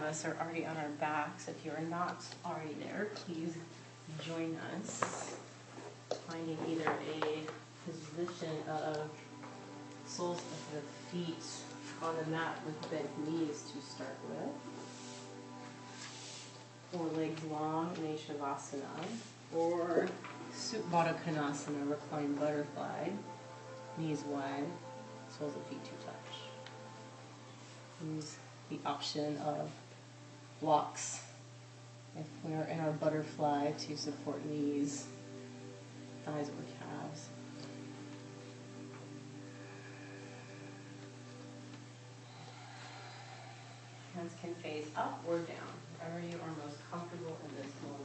us are already on our backs. If you are not already there, please join us. Finding either a position of soles of the feet on the mat with bent knees to start with, or legs long in a Shavasana, or Supta Baddha Konasana, reclined butterfly, knees wide, soles of feet to touch. Use the option of blocks if we're in our butterfly to support knees, thighs, or calves. Hands can face up or down, wherever you are most comfortable in this moment.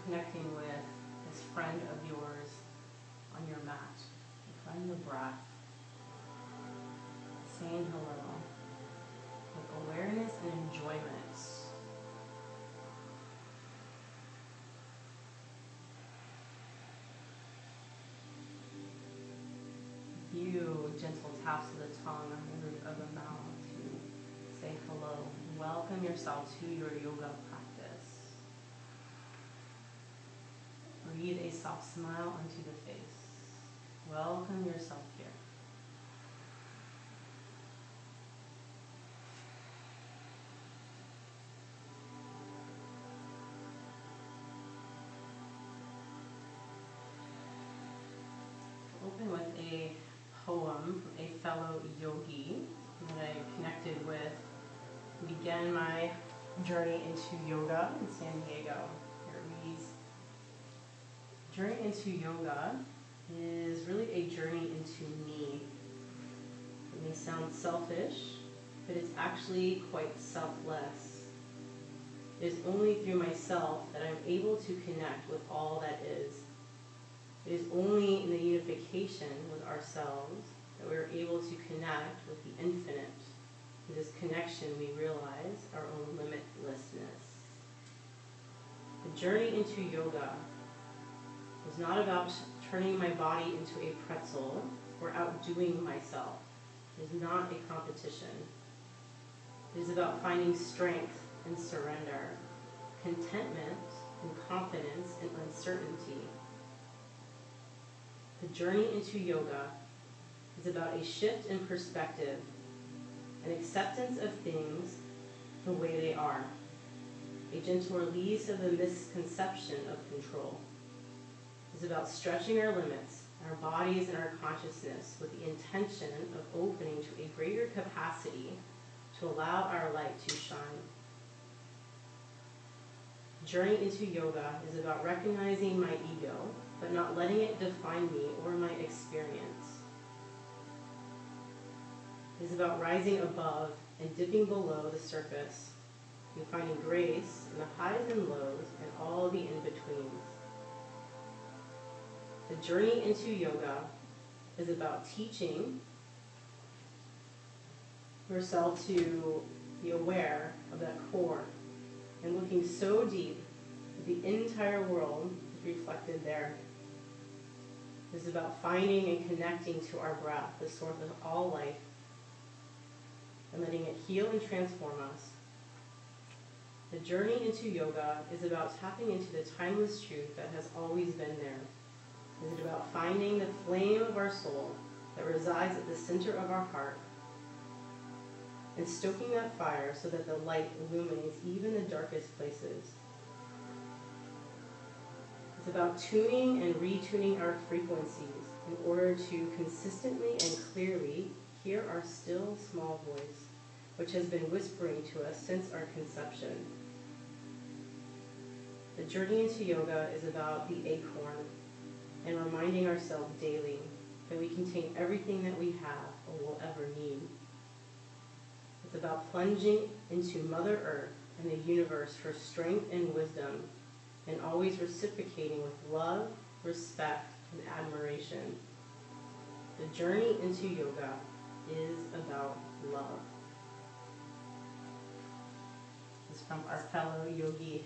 Connecting with this friend of yours on your mat. Find your breath. Saying hello with awareness and enjoyment. Few gentle taps of the tongue on the roof of the mouth to say hello. Welcome yourself to your yoga practice. Breathe a soft smile onto the face. Welcome yourself here. Open with a poem from a fellow yogi that I connected with. Began my journey into yoga in San Diego. Journey into yoga is really a journey into me. It may sound selfish, but it's actually quite selfless. It is only through myself that I'm able to connect with all that is. It is only in the unification with ourselves that we are able to connect with the infinite. In this connection, we realize our own limitlessness. The journey into yoga is not about turning my body into a pretzel or outdoing myself. It is not a competition. It is about finding strength and surrender, contentment and confidence and uncertainty. The journey into yoga is about a shift in perspective, an acceptance of things the way they are, a gentle release of the misconception of control. Is about stretching our limits, our bodies and our consciousness with the intention of opening to a greater capacity to allow our light to shine. Journey into yoga is about recognizing my ego, but not letting it define me or my experience. It is about rising above and dipping below the surface and finding grace in the highs and lows and all the in-betweens. The journey into yoga is about teaching yourself to be aware of that core and looking so deep that the entire world is reflected there. It is about finding and connecting to our breath, the source of all life, and letting it heal and transform us. The journey into yoga is about tapping into the timeless truth that has always been there. It is about finding the flame of our soul that resides at the center of our heart. and stoking that fire so that the light illuminates even the darkest places. It's about tuning and retuning our frequencies in order to consistently and clearly hear our still small voice, which has been whispering to us since our conception. The journey into yoga is about the acorn and reminding ourselves daily that we contain everything that we have or will ever need. It's about plunging into Mother Earth and the universe for strength and wisdom, and always reciprocating with love, respect, and admiration. The journey into yoga is about love. This is from our fellow yogi,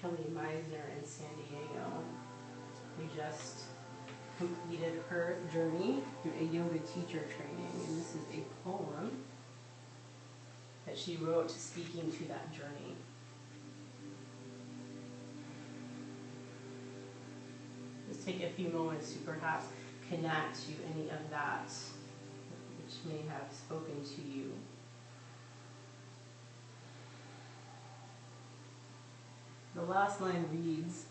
Kelly Meisner in San Diego, who just completed her journey through a yoga teacher training. And this is a poem that she wrote speaking to that journey. Just take a few moments to perhaps connect to any of that which may have spoken to you. The last line reads,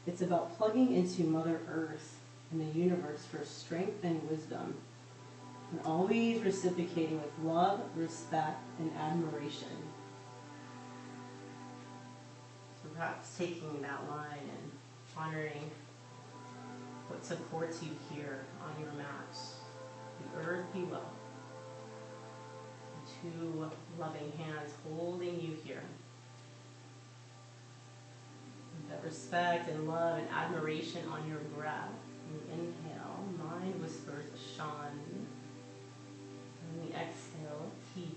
"It's about plugging into Mother Earth and the universe for strength and wisdom, and always reciprocating with love, respect, and admiration." So perhaps taking that line and honoring what supports you here on your mat. The earth below. The two loving hands holding you here. With that respect and love and admiration on your breath. When you inhale, mind whispers Shan. And when we exhale, He.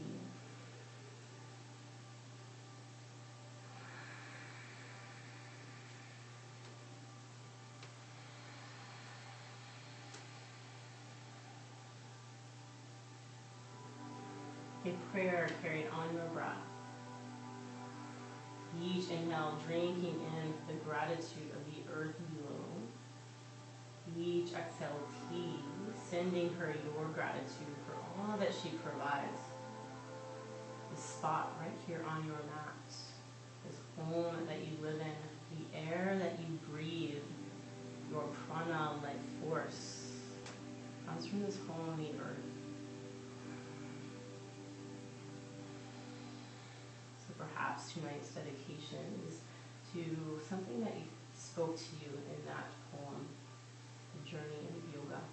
A prayer carried on your breath. Each inhale, drinking in the gratitude of the earth below. Each exhale, Tea, sending her your gratitude for all that she provides. This spot right here on your mat, this home that you live in, the air that you breathe, your prana life force comes from this home on the earth. Perhaps tonight's dedication is to something that spoke to you in that poem, The Journey into Yoga.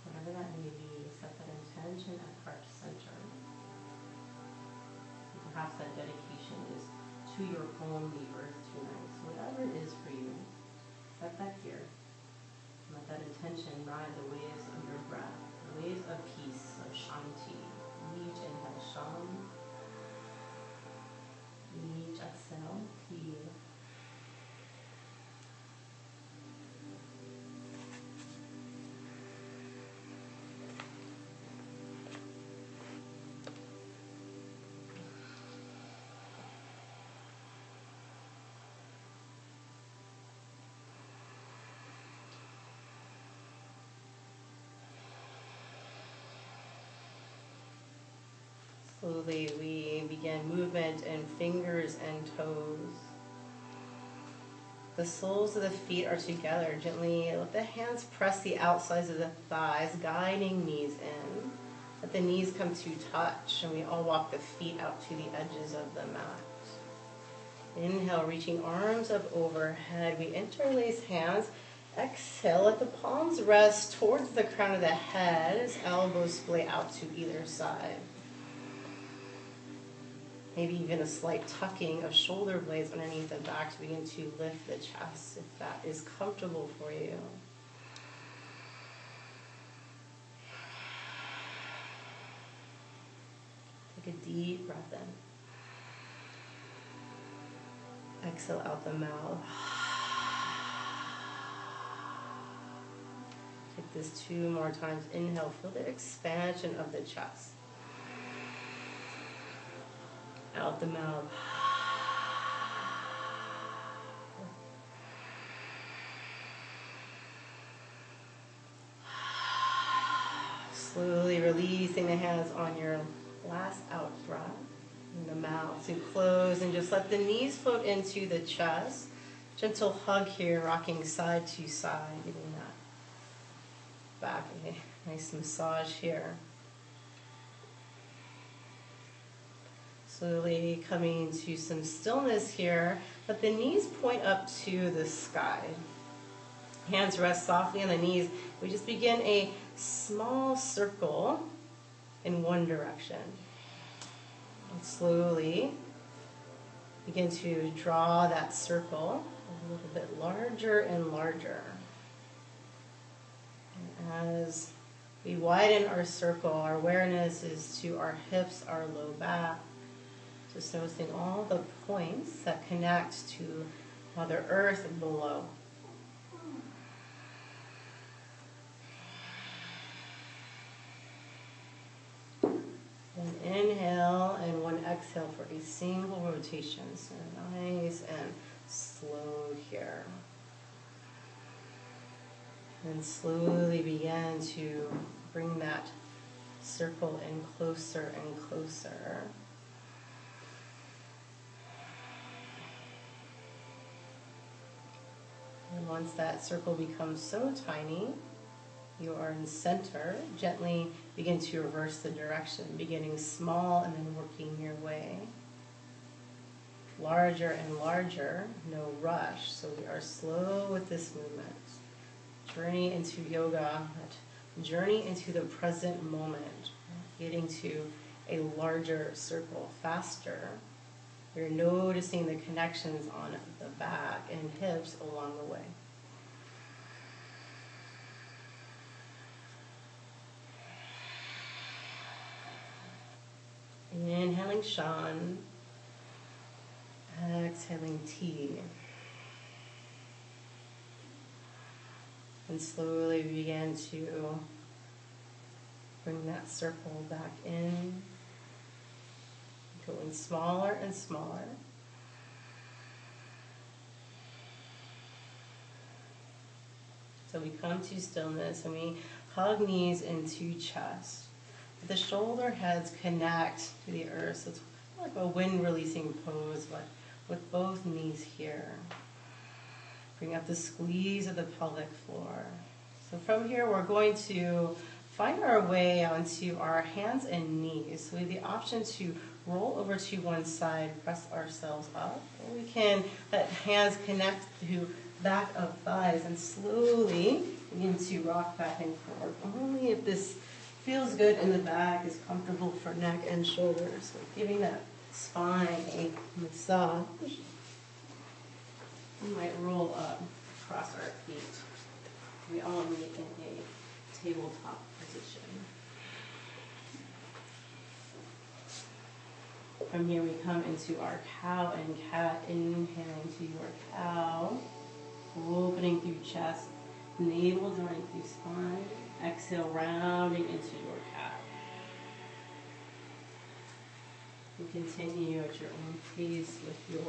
Whatever that may be, set that intention at heart center. And perhaps that dedication is to your home, the earth, tonight. So whatever it is for you, set that here. And let that intention ride the waves of your breath, the waves of peace, of Shanti. Each inhale, Sham. Each exhale, He. Slowly we begin movement in fingers and toes. The soles of the feet are together. Gently let the hands press the outsides of the thighs, guiding knees in. Let the knees come to touch, and we all walk the feet out to the edges of the mat. Inhale, reaching arms up overhead. We interlace hands. Exhale, let the palms rest towards the crown of the head as elbows splay out to either side. Maybe even a slight tucking of shoulder blades underneath the back to begin to lift the chest if that is comfortable for you. Take a deep breath in. Exhale out the mouth. Take this 2 more times. Inhale, feel the expansion of the chest. Out the mouth. Slowly releasing the hands on your last out breath in the mouth. So close and just let the knees float into the chest. Gentle hug here, rocking side to side, giving that back a nice massage here. Slowly coming to some stillness here. Let the knees point up to the sky. Hands rest softly on the knees. We just begin a small circle in one direction. And slowly begin to draw that circle a little bit larger and larger. And as we widen our circle, our awareness is to our hips, our low back. Just noticing all the points that connect to Mother Earth and below. One inhale and one exhale for a single rotation. So nice and slow here. And slowly begin to bring that circle in closer and closer. And once that circle becomes so tiny, you are in center, gently begin to reverse the direction, beginning small and then working your way. Larger and larger, no rush. So we are slow with this movement. Journey into yoga, that journey into the present moment, getting to a larger circle faster. You're noticing the connections on the back and hips along the way. Inhaling Shan, exhaling T. And slowly begin to bring that circle back in, going smaller and smaller. So we come to stillness and we hug knees into chest. The shoulder heads connect to the earth. So it's like a wind releasing pose, but with both knees here. Bring up the squeeze of the pelvic floor. So from here we're going to find our way onto our hands and knees. So we have the option to roll over to one side, press ourselves up. Or we can let hands connect to back of thighs and slowly begin to rock back and forth. Only if this feels good in the back, is comfortable for neck and shoulders. So giving that spine a massage. We might roll up across our feet. We all meet in a tabletop position. From here we come into our cow and cat. Inhaling to your cow. Opening through chest. Navel drawing through spine. Exhale, rounding into your cat. And continue at your own pace with your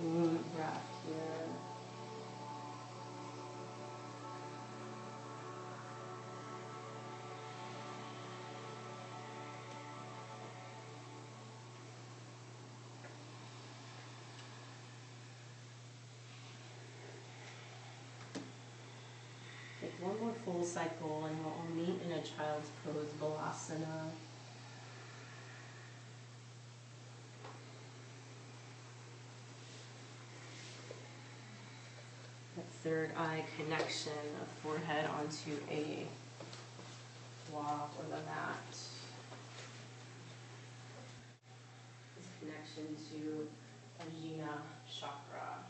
own breath here. Take one more full cycle and we'll meet in a child's pose, Balasana. That third eye connection of forehead onto a block or the mat. This connection to Ajna chakra.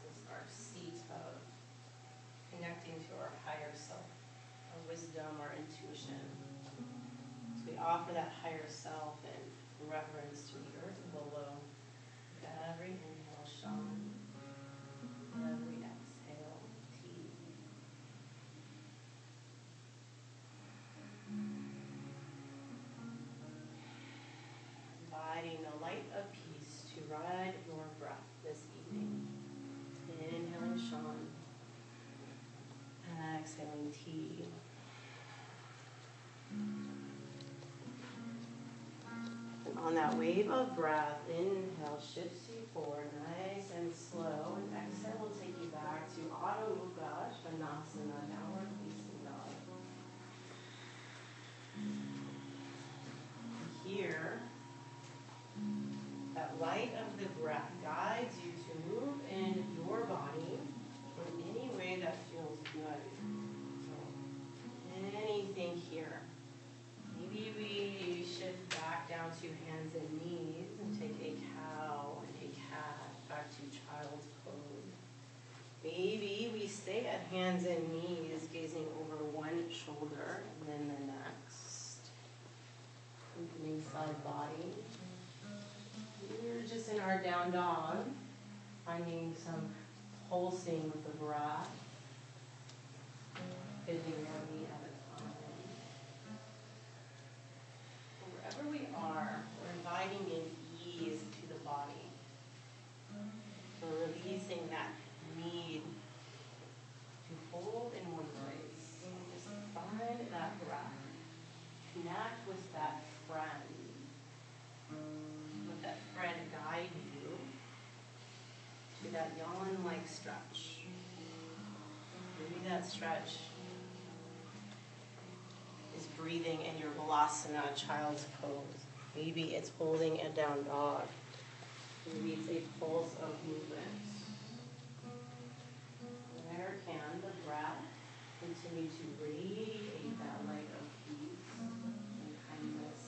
This is our seat of connecting to our higher self, our wisdom, our intuition. So we offer that higher self in reverence to the earth below. With every inhale, Shan. Every exhale, T. Inviting the light of peace to ride your breath this evening. Inhaling Shan. Exhaling T. On that wave of breath, inhale, shifts you forward, nice and slow. And exhale will take you back to Adho Mukha Svanasana, downward facing dog. Here, that light of the breath guides you to move in your body in any way that feels good. So, anything here. Maybe we shift back down to hands and knees and take a cow and a cat back to child's pose. Maybe we stay at hands and knees, gazing over one shoulder and then the next. Opening side body. We're just in our down dog, finding some pulsing with the breath. Bending one knee at a time. Wherever we are, we're inviting in ease to the body. We're releasing that need to hold in one place. Just find that breath. Connect with that friend. Let that friend guide you to that yawn-like stretch. Maybe that stretch is breathing in your Balasana, child's pose. Maybe it's holding a down dog. Maybe it's a pulse of movement. Where can the breath continue to radiate that light of peace and kindness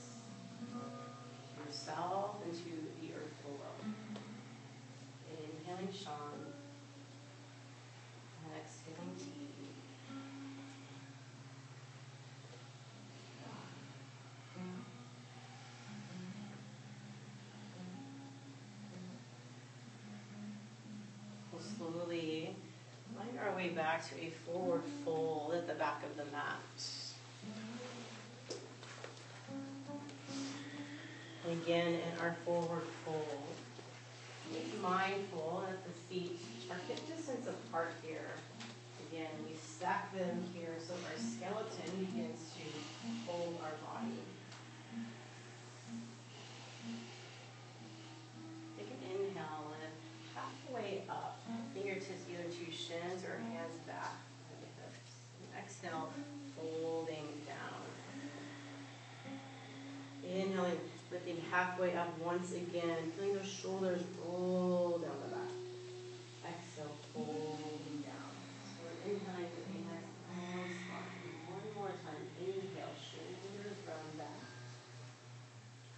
to yourself and to the earth below? Inhaling Shan, and exhaling Ti. We'll slowly find our way back to a forward fold at the back of the mat. And again, in our forward fold, be mindful that the feet are hip distance apart here. Again, we stack them here so our skeleton begins to hold our body. Take an inhale, lift halfway up. Fingertips either to shins or hands back at the hips. And exhale, folding down. Inhaling, lifting halfway up once again. Feeling those shoulders roll down the back. Exhale, folding down. So we're inhaling with a nice long spine. One more time. Inhale, shoulders round back.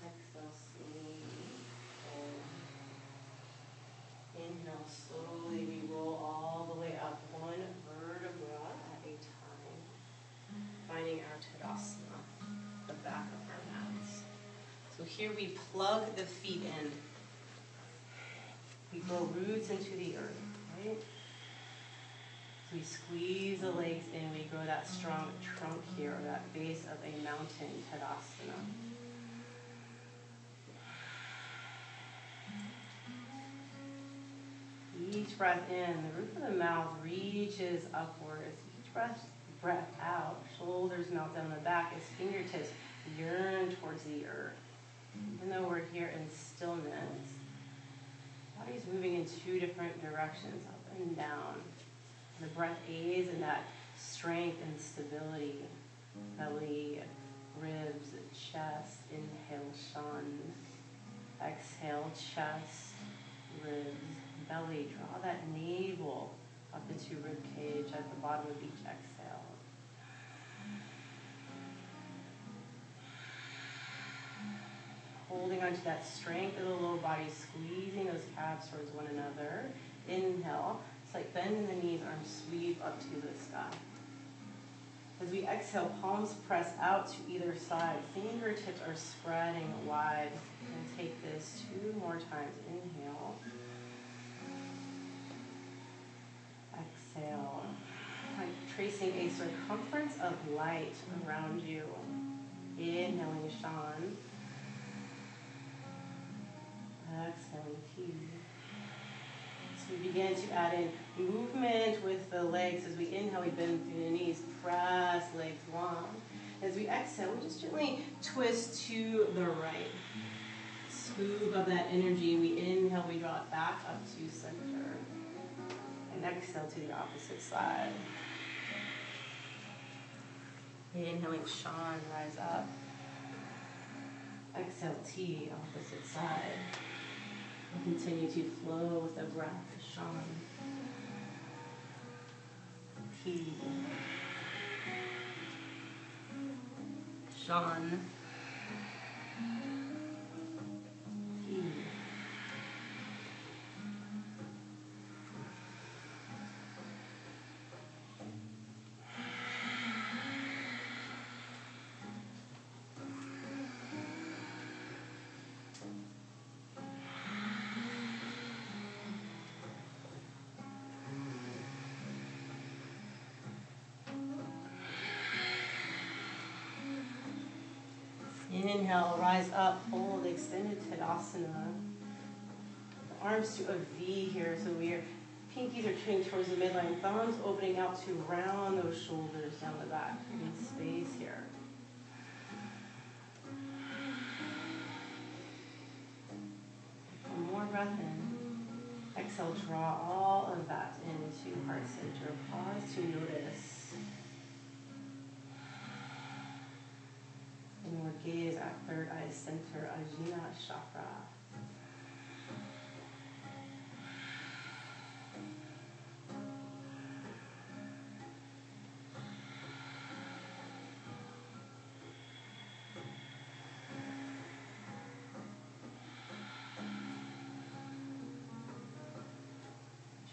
Exhale, slowly fold. Inhale, slowly we roll all the way up, one vertebra at a time. Finding our Tadasana, the back of our mats. So here we plug the feet in. We grow roots into the earth, right? So we squeeze the legs in, we grow that strong trunk here, or that base of a mountain, Tadasana. Each breath in, the roof of the mouth reaches upwards. Each breath out, shoulders melt down the back as fingertips yearn towards the earth. Even though we're here in stillness, the body's moving in two different directions, up and down. The breath aids in that strength and stability. Belly, ribs, chest. Inhale, Shan. Exhale, chest, ribs, belly. Draw that navel up into rib cage at the bottom of each exhale. Holding onto that strength of the lower body, squeezing those calves towards one another. Inhale. It's like bending the knees, arms sweep up to the sky. As we exhale, palms press out to either side. Fingertips are spreading wide. And take this 2 more times. Inhale. Exhale. Like tracing a circumference of light around you. Inhaling, Shan. Exhaling, Ti. So we begin to add in movement with the legs. As we inhale, we bend through the knees, press legs long. As we exhale, we just gently twist to the right. scoop of that energy. We inhale, we draw it back up to center. And exhale to the opposite side. Inhaling Shan, rise up. Exhale, T, opposite side. And continue to flow with the breath, Shan. T. Shan. T. Inhale, rise up, hold, extended Tadasana. The arms to a V here, so we are pinkies are turning towards the midline, thumbs opening out to round those shoulders down the back. Need space here. One more breath in. Exhale, draw all of that into heart center. Pause to notice. Inward gaze at third eye center, Ajna chakra.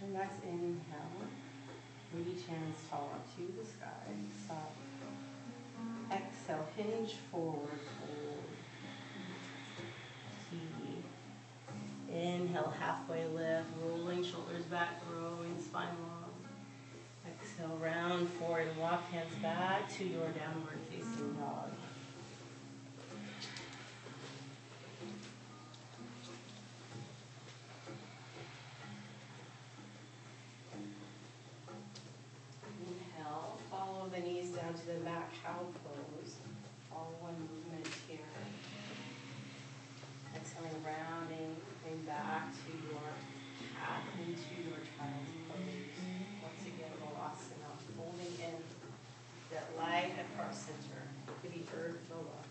Your next inhale, reach hands tall up to the sky. Stop. Exhale, hinge forward, fold. T. Inhale, halfway lift, rolling shoulders back, growing spine long. Exhale, round forward, walk hands back to your downward facing dog. Inhale, follow the knees down to the mat, cow pose. All one movement here. Exhaling, rounding, coming back to your cat, into your child's pose. Once again, Balasana, folding in that light at heart center. Could be earth boa.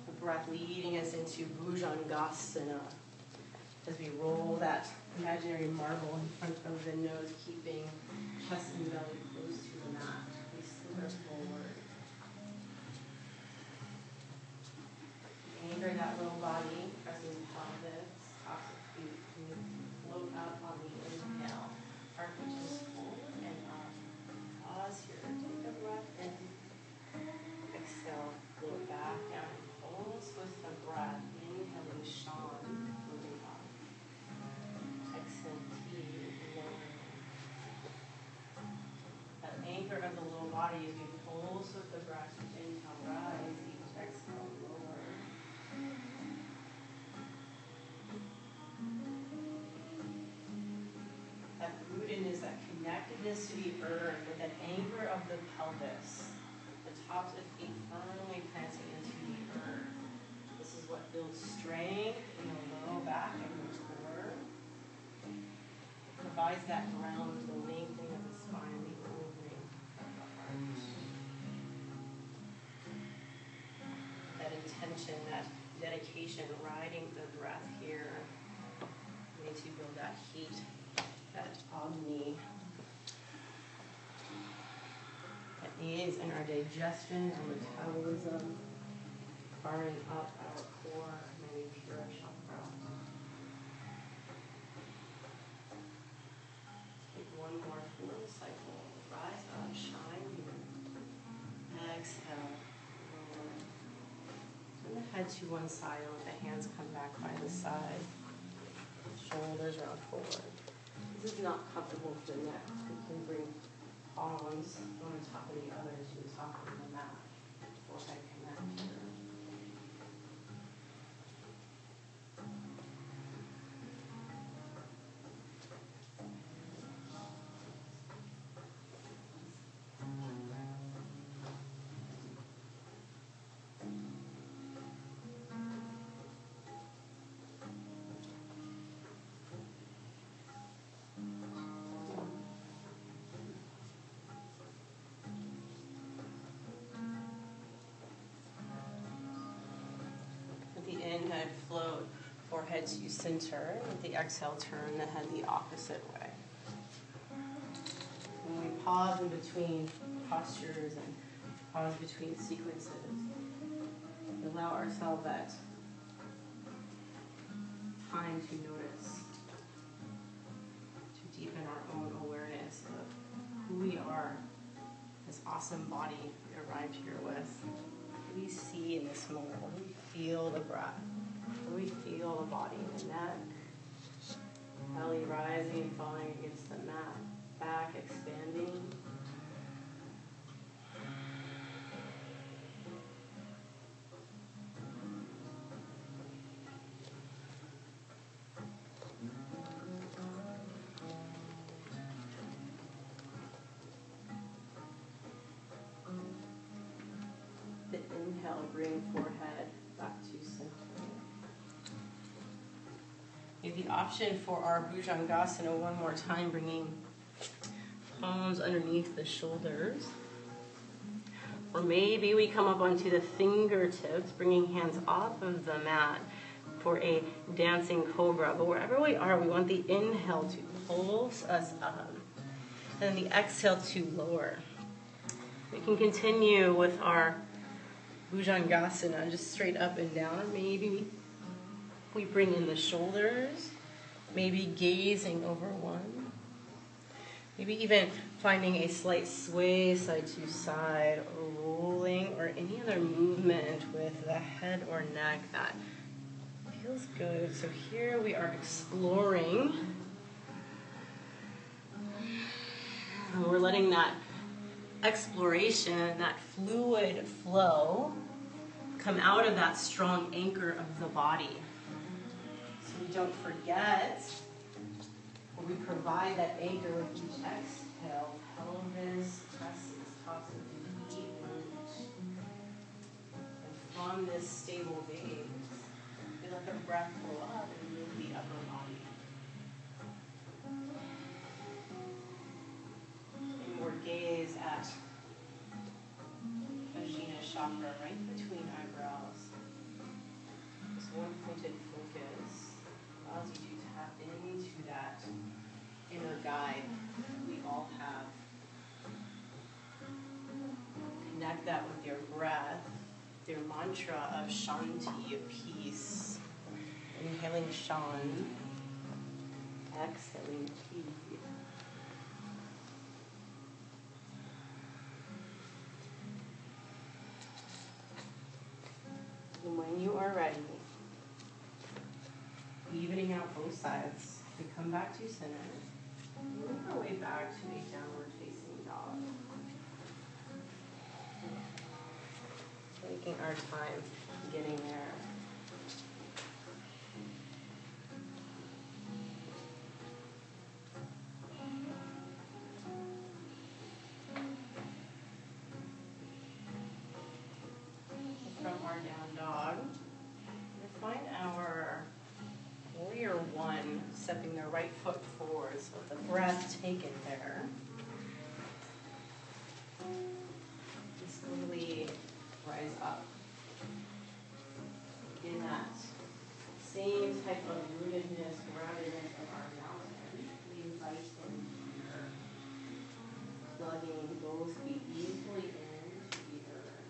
The breath leading us into Bhujangasana as we roll that imaginary marble in front of the nose, keeping chest and belly close to the mat. We slither forward. Anchor that low body, pressing the pelvis, tops of feet. We float up on the inhale. Heart reaches forward and up. Pause here. Take a breath in. Exhale. Float back down and pulse with the breath. Inhaling Shan, moving up. Exhale, T, lowering. That anchor of the low body as we pulse with the breath. Inhale, rise. Each exhale, lower. That rootedness, that connectedness to the earth, with that anchor of the pelvis. The tops of feet firmly planting into the earth. This is what builds strength in the low back and the core. It provides that ground, the lengthening of the spine, the opening of the heart. That intention, that dedication, riding the breath here. We need to build that heat, that Agni. That aids in our digestion and metabolism, firing up our core, Manipura chakra. Take one more full cycle. Rise up, shine here. Exhale, lower. Turn the head to one side and let the hands come back by the side. Shoulders round forward. This is not comfortable for the neck. We can bring palms one on top of the other to the top of the mat. Forehead connect here. inhale, float forehead to center. With the exhale, turn the head the opposite way. When we pause in between postures and pause between sequences, we allow ourselves that time to notice, to deepen our own awareness of who we are, this awesome body we arrived here with. What do we see in this moment? What do we feel the breath? What do we feel the body, the neck, belly rising and falling against the mat, back expanding. The inhale, bring forehead back to center. We have the option for our Bhujangasana one more time, bringing palms underneath the shoulders. Or maybe we come up onto the fingertips, bringing hands off of the mat for a dancing cobra. But wherever we are, we want the inhale to pulse us up, and the exhale to lower. We can continue with our Bhujangasana, just straight up and down. Maybe we bring in the shoulders, maybe gazing over one. Maybe even finding a slight sway side to side, or rolling, or any other movement with the head or neck that feels good. So here we are exploring. And we're letting that exploration, that fluid flow, come out of that strong anchor of the body. So we don't forget, or we provide that anchor with each exhale. Pelvis presses, tops of the feet, and from this stable gaze, we let the breath flow up and move the upper body. And more gaze at Ajna chakra, right between eyebrows. This one pointed focus allows you to tap into that inner guide we all have. Connect that with your breath, your mantra of Shanti, of peace. Inhaling Shan, exhaling peace. And when you are ready, evening out both sides, we come back to center. We make our way back to a downward facing dog. Taking our time getting there. From our down dog, we find our warrior one, stepping their right foot forward, so with the breath taken there. Slowly rise up in that same type of rootedness, groundedness of our mountain. We invite in here, plugging both feet easily into the earth.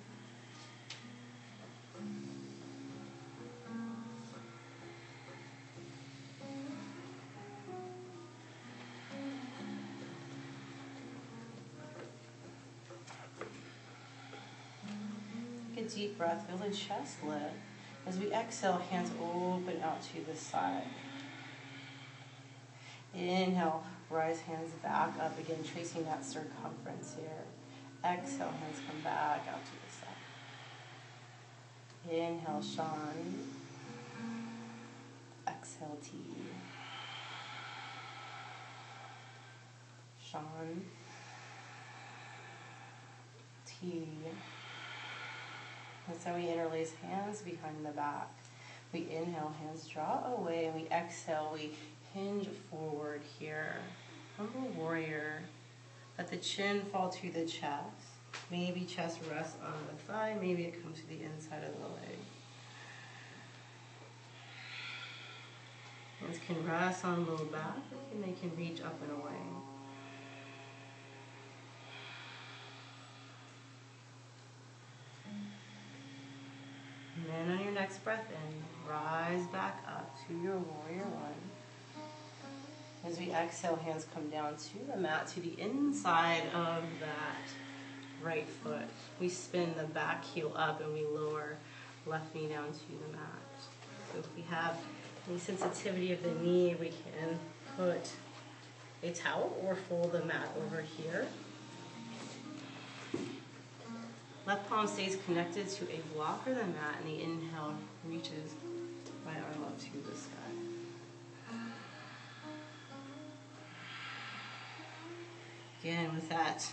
Take a deep breath, feel the chest lift. As we exhale, hands open out to the side. Inhale, rise hands back up again, tracing that circumference here. Exhale, hands come back out to the side. Inhale, Shan. Exhale, T. Shan. T. That's how we interlace hands behind the back. We inhale, hands draw away, and we exhale, we hinge forward here. Humble warrior. Let the chin fall to the chest. Maybe chest rests on the thigh, maybe it comes to the inside of the leg. Hands can rest on low back, and they can reach up and away. And then on your next breath in, rise back up to your warrior one. As we exhale, hands come down to the mat, to the inside of that right foot. We spin the back heel up and we lower left knee down to the mat. So if we have any sensitivity of the knee, we can put a towel or fold the mat over here. Left palm stays connected to a block or the mat, and the inhale reaches right arm up to the sky. Again, with that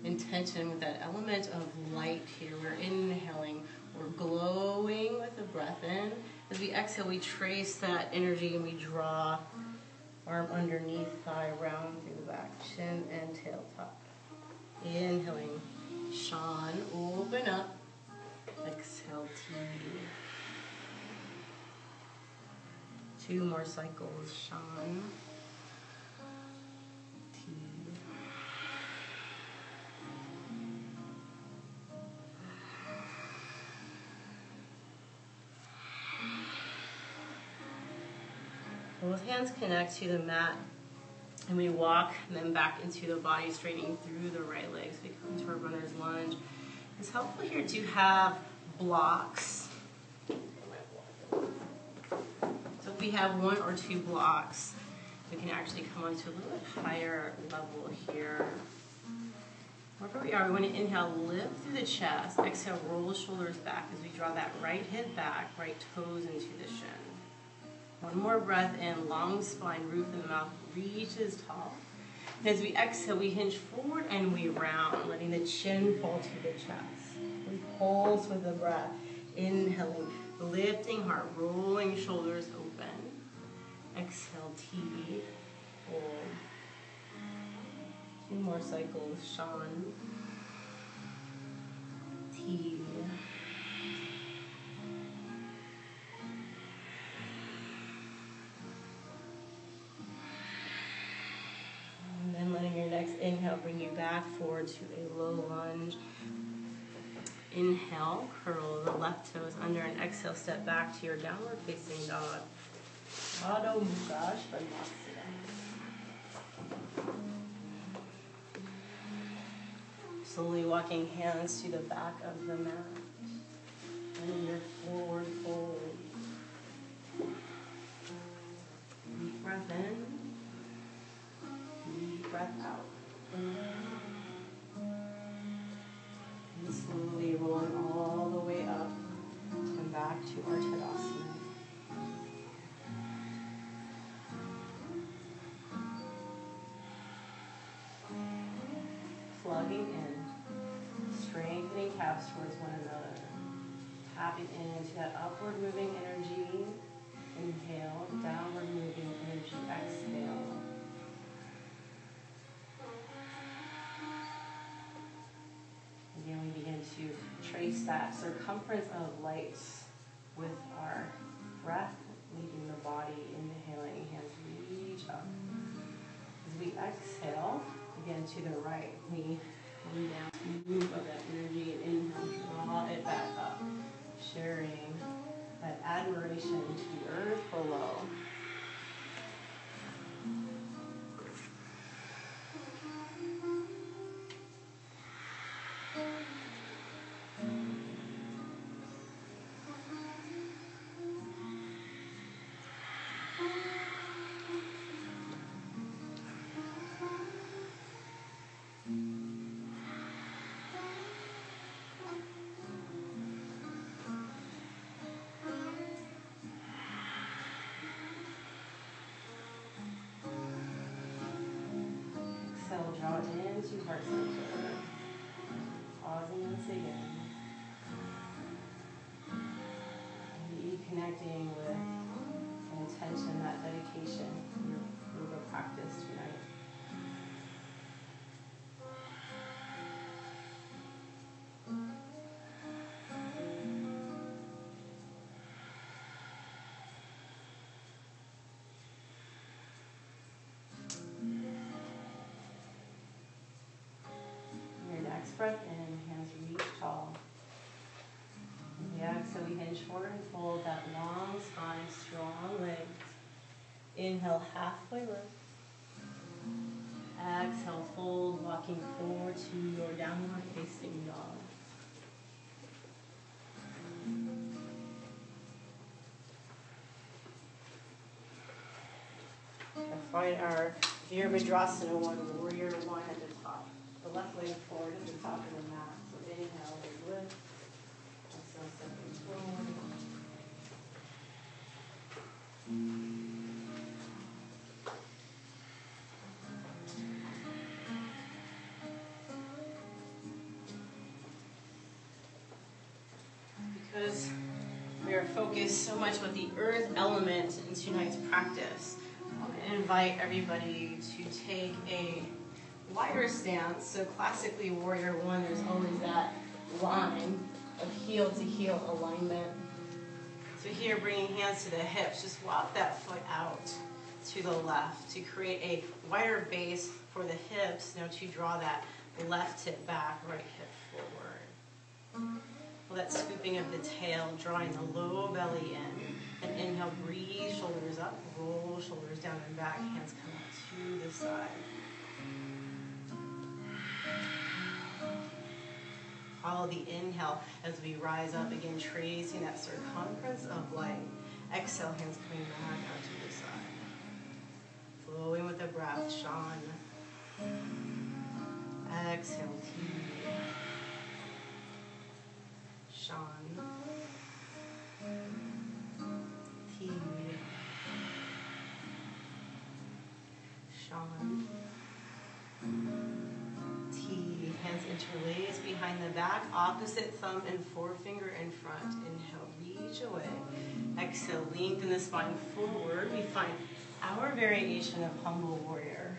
intention, with that element of light here, we're inhaling, we're glowing with the breath in. As we exhale, we trace that energy and we draw arm underneath, thigh round through the back, chin and tail top. Inhaling, Shan, open up. Exhale, T. 2 more cycles, Shan. Both hands connect to the mat, and we walk them back into the body, straightening through the right legs. We come to our runner's lunge. It's helpful here to have blocks. So if we have 1 or 2 blocks, we can actually come onto a little bit higher level here. Wherever we are, we want to inhale, lift through the chest. Exhale, roll the shoulders back as we draw that right hip back, right toes into the shin. 1 more breath in, long spine, roof in the mouth, reaches tall. And as we exhale, we hinge forward and we round, letting the chin fall to the chest. We pulse with the breath, inhaling, lifting heart, rolling shoulders open. Exhale, T, fold. 2 more cycles, Shan, T. Inhale, bring you back forward to a low lunge. Inhale, curl the left toes under, and exhale, step back to your downward facing dog. Adho Mukha Svanasana. Slowly walking hands to the back of the mat. And your forward fold. Deep breath in. Deep breath out. And slowly rolling all the way up and back to our Tadasana. Plugging in, strengthening calves towards one another. Tapping into that upward moving energy. Inhale, downward moving energy. Exhale. Again, we begin to trace that circumference of light with our breath, leaving the body, inhaling, hands reach up. As we exhale, again to the right, we come down, move of that energy, and inhale, draw it back up, sharing that admiration to the earth below. Exhale, draw into heart center. Pausing once again. Reconnecting with an intention, that dedication to your yoga practice tonight. breath in, hands reach tall. Yeah, so we hinge forward and fold that long spine, strong legs. Inhale, halfway lift. Exhale, fold, walking forward to your downward facing dog. Find our Virabhadrasana one, warrior one at the top. The left leg forward at the top of the mat. So inhale, lift. Exhale, stepping forward. Because we are focused so much with the earth element in tonight's practice, I'm going to invite everybody to take a wider stance. So classically, warrior one, there's always that line of heel to heel alignment. So here, bringing hands to the hips, just walk that foot out to the left to create a wider base for the hips, to draw that left hip back, right hip forward. Well, that scooping of the tail, drawing the low belly in. And inhale, breathe, shoulders up, roll shoulders down and back, hands come out to the side. Follow the inhale as we rise up, again, tracing that circumference of light. Exhale, hands coming back out to the side. Flowing with the breath, Shan. Exhale, Ti. Shan. Ti. Shan. Ti. Hands interlace behind the back, opposite thumb and forefinger in front. Inhale, reach away. Exhale, lengthen the spine forward. We find our variation of humble warrior.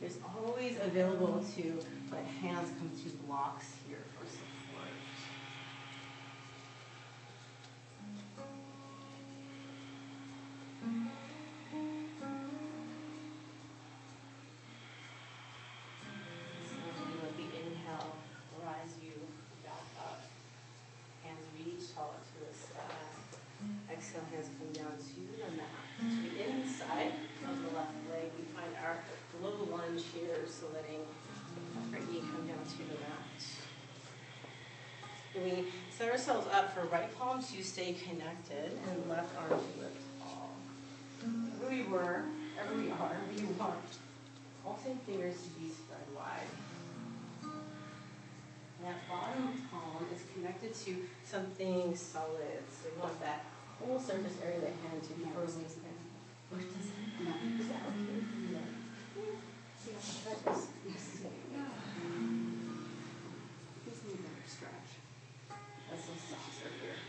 It's always available to let hands come to blocks here for support. Slowly let the inhale rise you back up. Hands reach tall to the sky. Exhale, hands come down to the mat. To the inside of the left leg, we find our low lunge here, so letting our knee come down to the mat. And we set ourselves up for right palm to stay connected and left arm to lift tall. Wherever we were, wherever we are, we want alternate fingers to be spread wide. And that bottom palm is connected to something solid. So we want that whole surface area of the hand to be firmly there. Or does it? No. Is that okay? No. Gives me a better stretch. That's so softer here.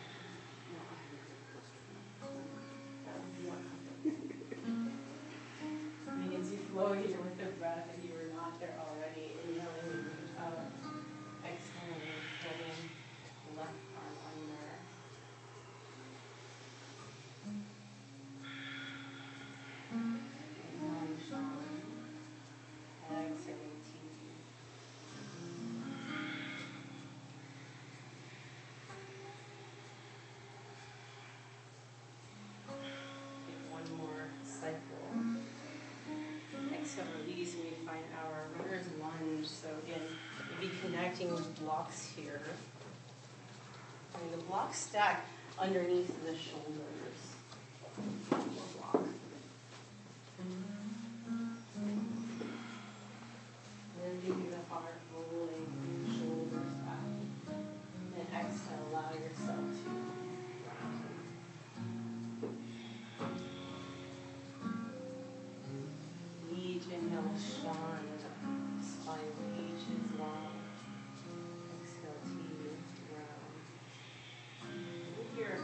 And as you flow here with the breath, if you were not there already, inhaling, exhaling, holding the left arm under. Inhaling, Shan. Exhaling, Ti. Take one more cycle. Exhale, release, and we find our runner's lunge. So again, we'll be connecting with blocks here. And the blocks stack underneath the shoulders. One more block. Then leaving the heart rolling, shoulders back. And exhale, allow yourself to round. Each inhale, Shan. Spine reaches long. Exhale, Ti, round. Your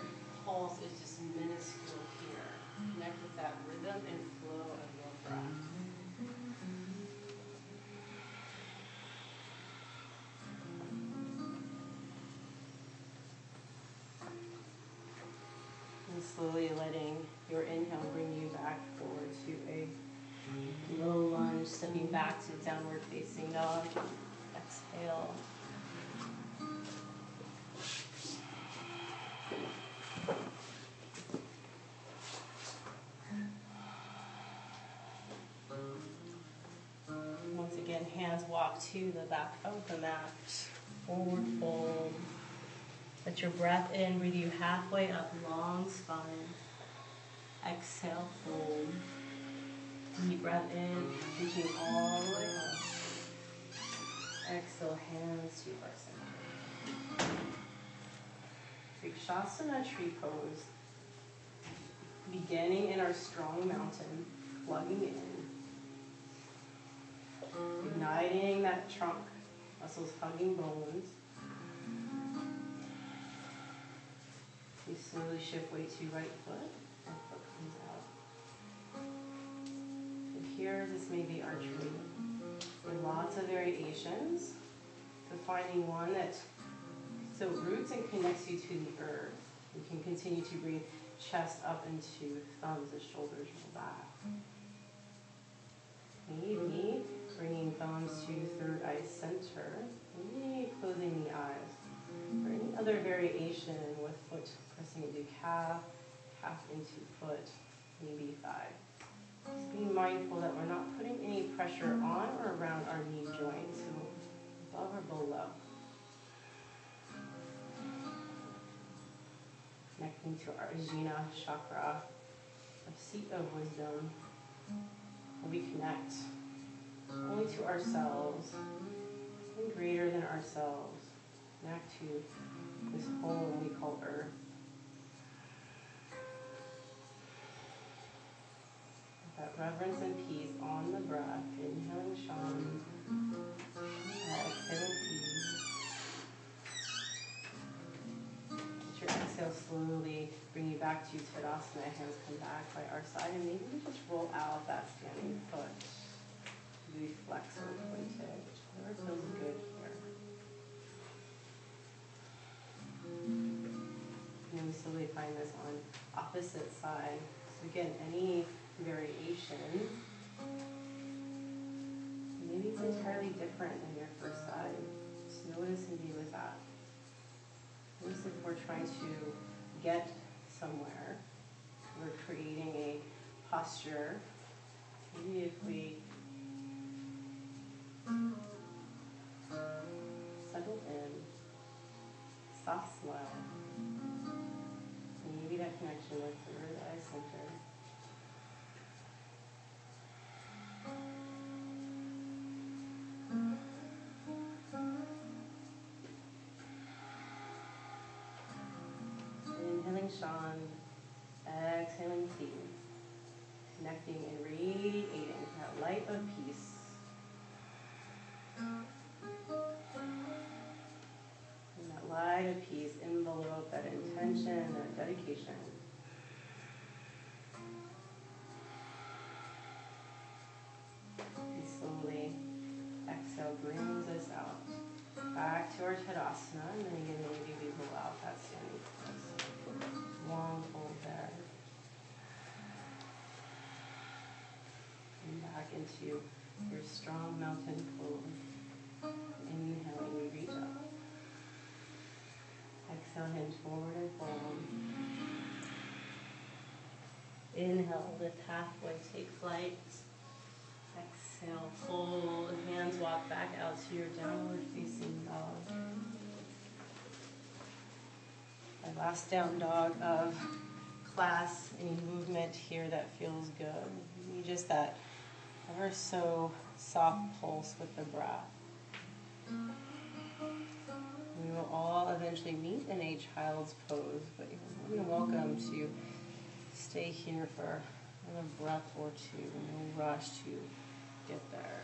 pulse is just minuscule here. Connect with that rhythm and flow of your breath. And slowly letting your inhale bring you back forward to a low lunge, stepping back to downward facing dog. Exhale. Once again, hands walk to the back of the mat. Forward fold. Let your breath in, breathe you halfway up, long spine. Exhale, fold. Deep breath in, reaching all the way up. Exhale, hands to our center. Vrikshasana tree pose. Beginning in our strong mountain, plugging in. Igniting that trunk, muscles hugging bones. You slowly shift weight to right foot. Left foot comes out. So here, this may be archery. There are lots of variations. So finding one that so roots and connects you to the earth. You can continue to breathe chest up into thumbs as shoulders roll back. Maybe bringing thumbs to third eye center. Maybe closing the eyes. Or any other variation with foot pressing into calf, calf into foot, maybe thigh. Just being mindful that we're not putting any pressure on or around our knee joints, so above or below. Connecting to our Ajna chakra, our seat of wisdom, where we connect only to ourselves, something greater than ourselves. Connect to this home we call Earth. With that reverence and peace on the breath, inhaling Shan, exhaling peace. Let your exhale slowly bring you back to Tadasana. Hands come back by our side, and maybe we just roll out that standing foot. We flex or point it, whichever feels good here. And then we slowly find this on opposite side. So again, any variation, maybe it's entirely different than your first side. Just notice and be with that. Notice if we're trying to get somewhere, we're creating a posture. Maybe if we settle in, soft smile, maybe that connection with third eye center. Inhaling Shan, exhaling T, connecting and radiating that light of peace. And that light of peace envelope that intention, that dedication. And slowly exhale brings us out. Back to our Tadasana, and then again, maybe we roll out that standing pose. Long fold there. And back into your strong mountain pose. Inhaling, we reach up. Exhale, hinge forward and fold. Inhale, lift halfway, take flight. Exhale, fold, hands walk back out to your downward facing dog. Our last down dog of class, any movement here that feels good. Maybe just that ever so soft pulse with the breath. We will all eventually meet in a child's pose, but you're more than welcome to stay here for another breath or two. No rush to get there.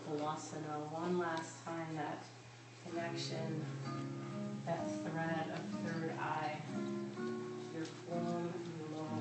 Balasana, one last time, that connection, that thread of third eye, your form below.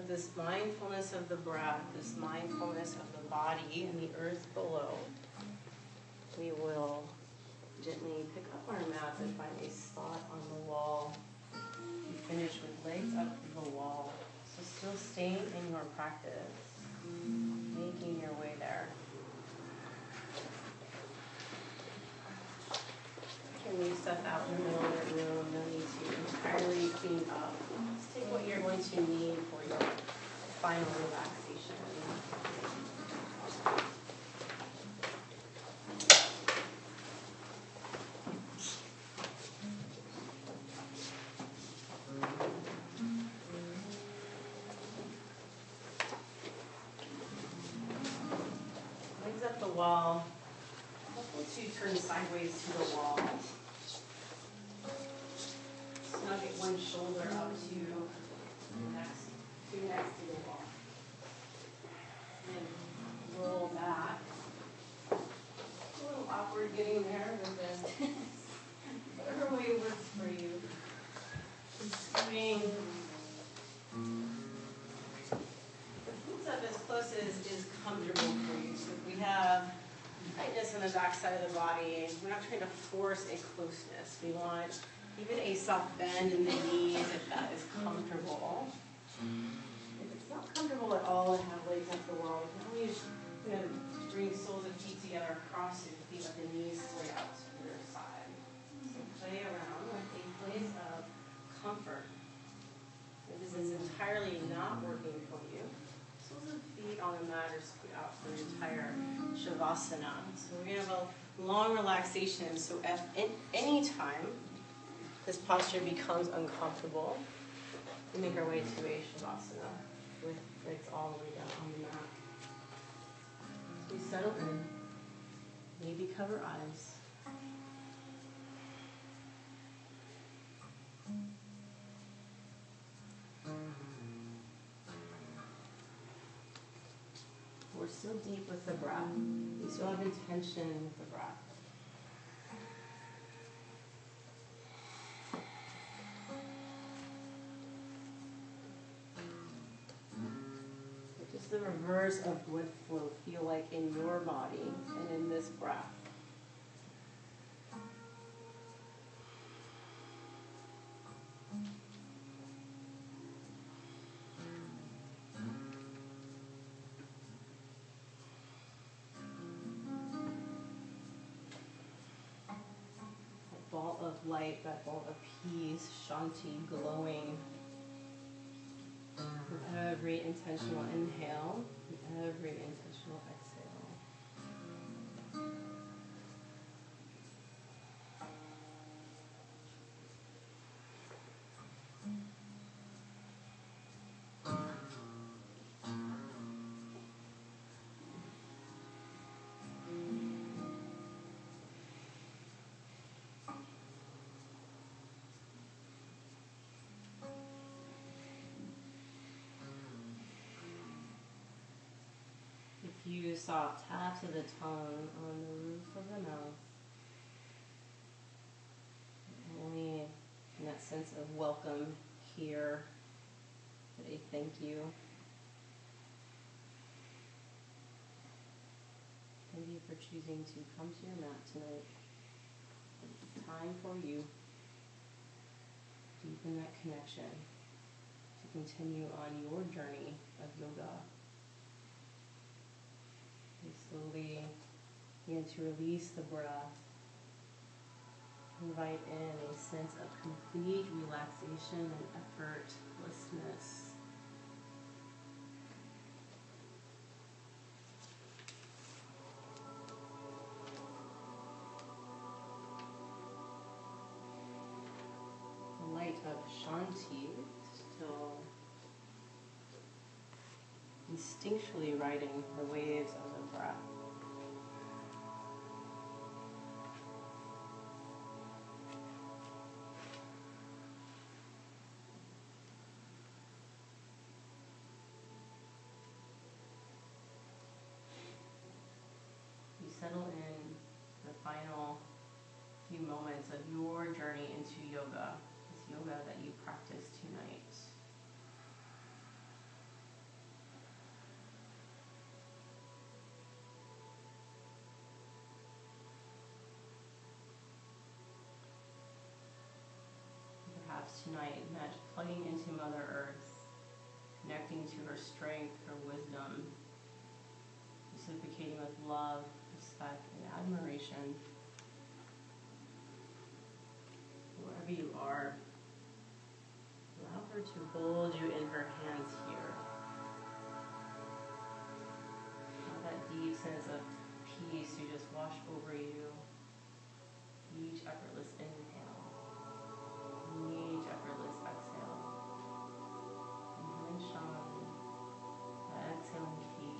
with this mindfulness of the breath, this mindfulness of the body and the earth below, we will gently pick up our mat and find a spot on the wall. We finish with legs up to the wall. So still staying in your practice, making your way there. You can leave stuff out in the middle of the room. No need to entirely clean up. Just take what you're going to need for your final relaxation. Legs up the wall. Helpful to turn sideways to the wall. Snug at one shoulder up to the next to the wall. And roll back. A little awkward getting there, but then whatever way works for you. Scooting the feet up as close as is comfortable for you. So if we have tightness on the back side of the body, we're not trying to force a closeness. We want even a soft bend in the knees if that is comfortable. If it's not comfortable at all to have legs up the wall, you can always bring soles of feet together across your feet, let the knees sway out to either side. So play around with a place of comfort. If this is entirely not working for you, soles of feet on the mat are spread out for the entire Shavasana. So we're going to have a long relaxation. So at any time this posture becomes uncomfortable, we make our way to a Shavasana with legs all the way down on the mat. So we settle in, maybe cover eyes. We're still deep with the breath. We still have intention with the breath. What does the reverse of blood flow feel like in your body and in this breath? Ball of light, that ball of peace, Shanti, glowing with every intentional inhale, with every intentional exhale. Few soft taps of the tongue on the roof of the mouth. Only in that sense of welcome here, but a thank you. Thank you for choosing to come to your mat tonight. It's time for you. Deepen that connection to continue on your journey of yoga. We slowly begin to release the breath. Invite in a sense of complete relaxation and effortlessness. The light of Shanti still instinctually riding the waves of the breath. You settle in the final few moments of your journey into yoga, this yoga that you practice tonight. tonight, plugging into Mother Earth, connecting to her strength, her wisdom, reciprocating with love, respect, and admiration. Wherever you are, allow her to hold you in her hands here. Allow that deep sense of peace to just wash over you. Each effortless inhale, each effortless exhale. Inhaling Shanti, exhaling Ki.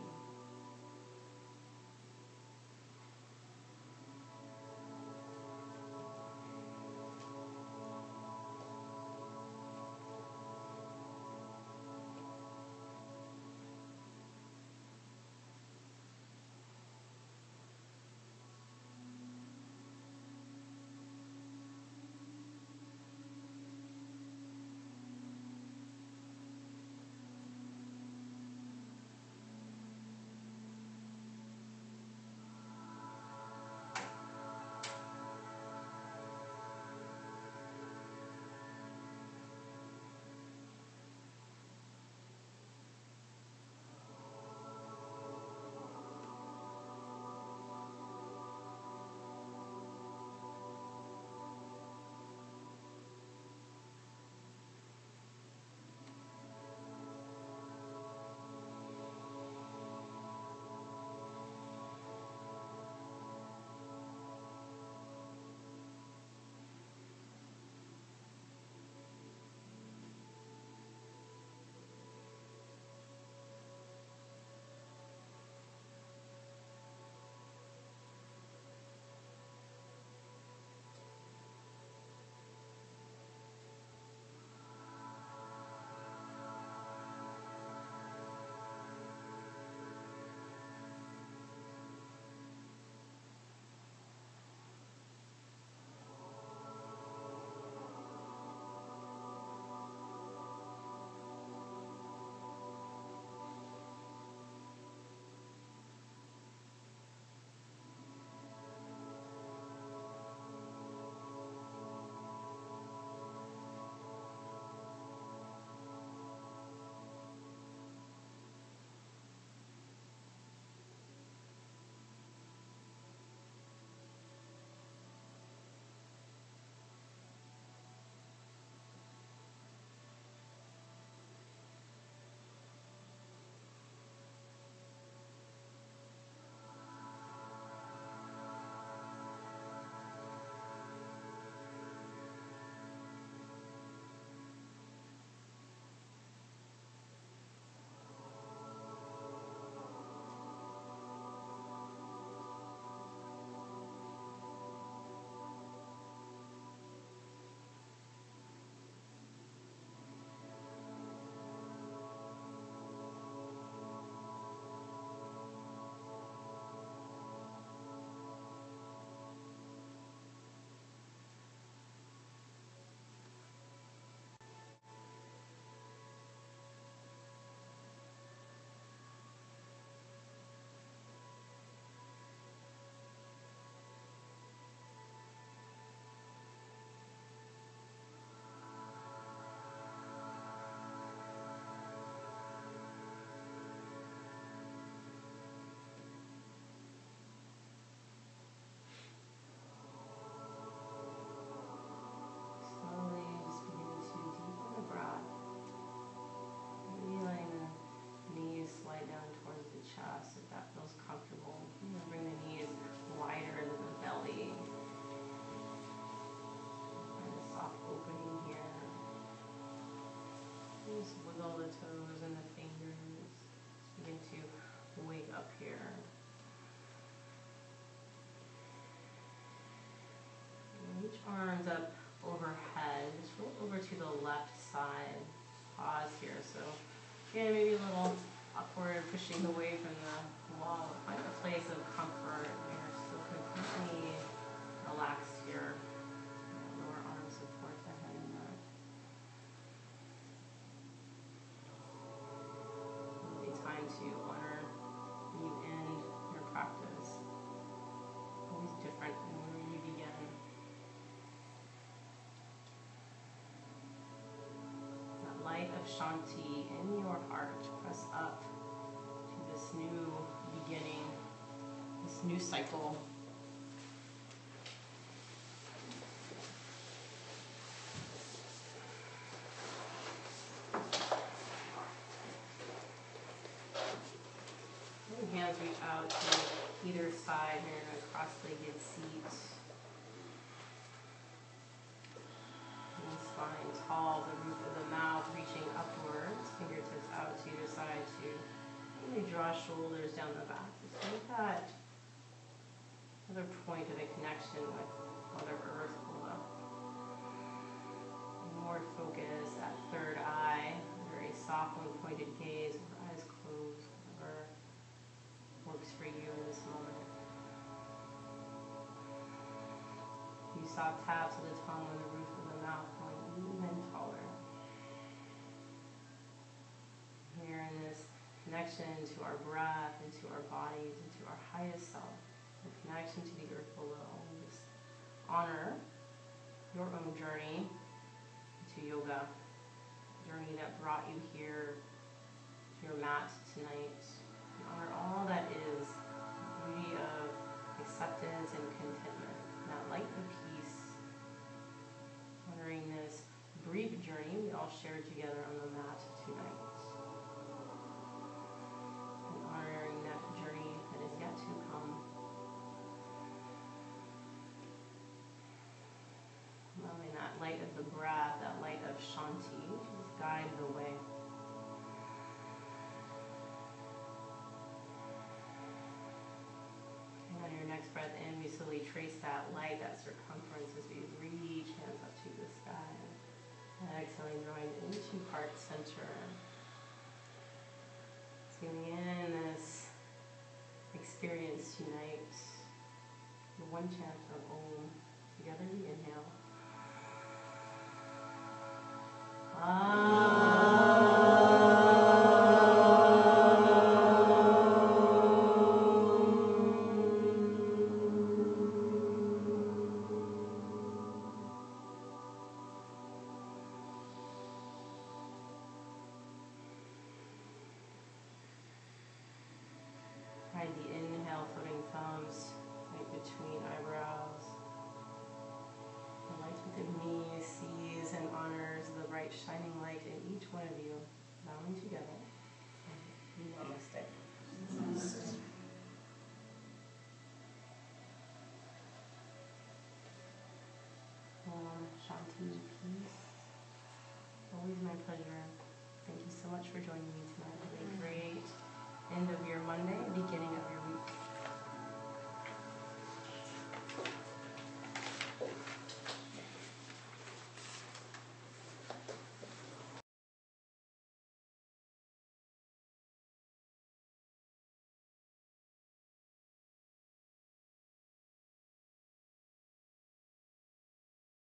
Just wiggle the toes and the fingers. Just begin to wake up here. And reach arms up overhead. Just roll over to the left side. Pause here. So again, maybe a little upward, pushing away from the wall. Find a place of comfort. You're still completely relaxed here. Lower arm support the head and neck. Really time to honor when you end your practice. Always different than when you begin. of Shanti in your heart. Press up to this new beginning, this new cycle. Hands reach out to either side. You're in a cross-legged seat. Spine tall, the roof of the mouth reaching upwards. Fingertips out to either side to really draw shoulders down the back. So we've got another point of a connection with Mother Earth below. More focus at third eye. Very soft and pointed gaze with eyes closed. Whatever works for you in this moment. You soft taps of the tongue on the roof of the mouth, going even taller. Here in this connection to our breath, into our bodies, into our highest self, the connection to the earth below. Just honor your own journey to yoga, a journey that brought you here to your mat tonight. Honor all that is, the beauty of acceptance and contentment, that light of peace. Honoring this brief journey we all shared together on the mat tonight. And honoring that journey that is yet to come. Allowing that light of the breath, that light of Shanti, to just guide the way. On your next breath in, we slowly trace that light, that circumference as we reach hands up to the sky. Exhaling, drawing into heart center. Feeling in this experience tonight. The one chant of Om. Together we inhale. Ride the inhale, floating thumbs right between eyebrows. The light within me sees and honors the bright shining light in each one of you. Bowing together. Namaste. Namaste. Shanti, peace. Always my pleasure. Thank you so much for joining me tonight. Have a great end of your Monday, beginning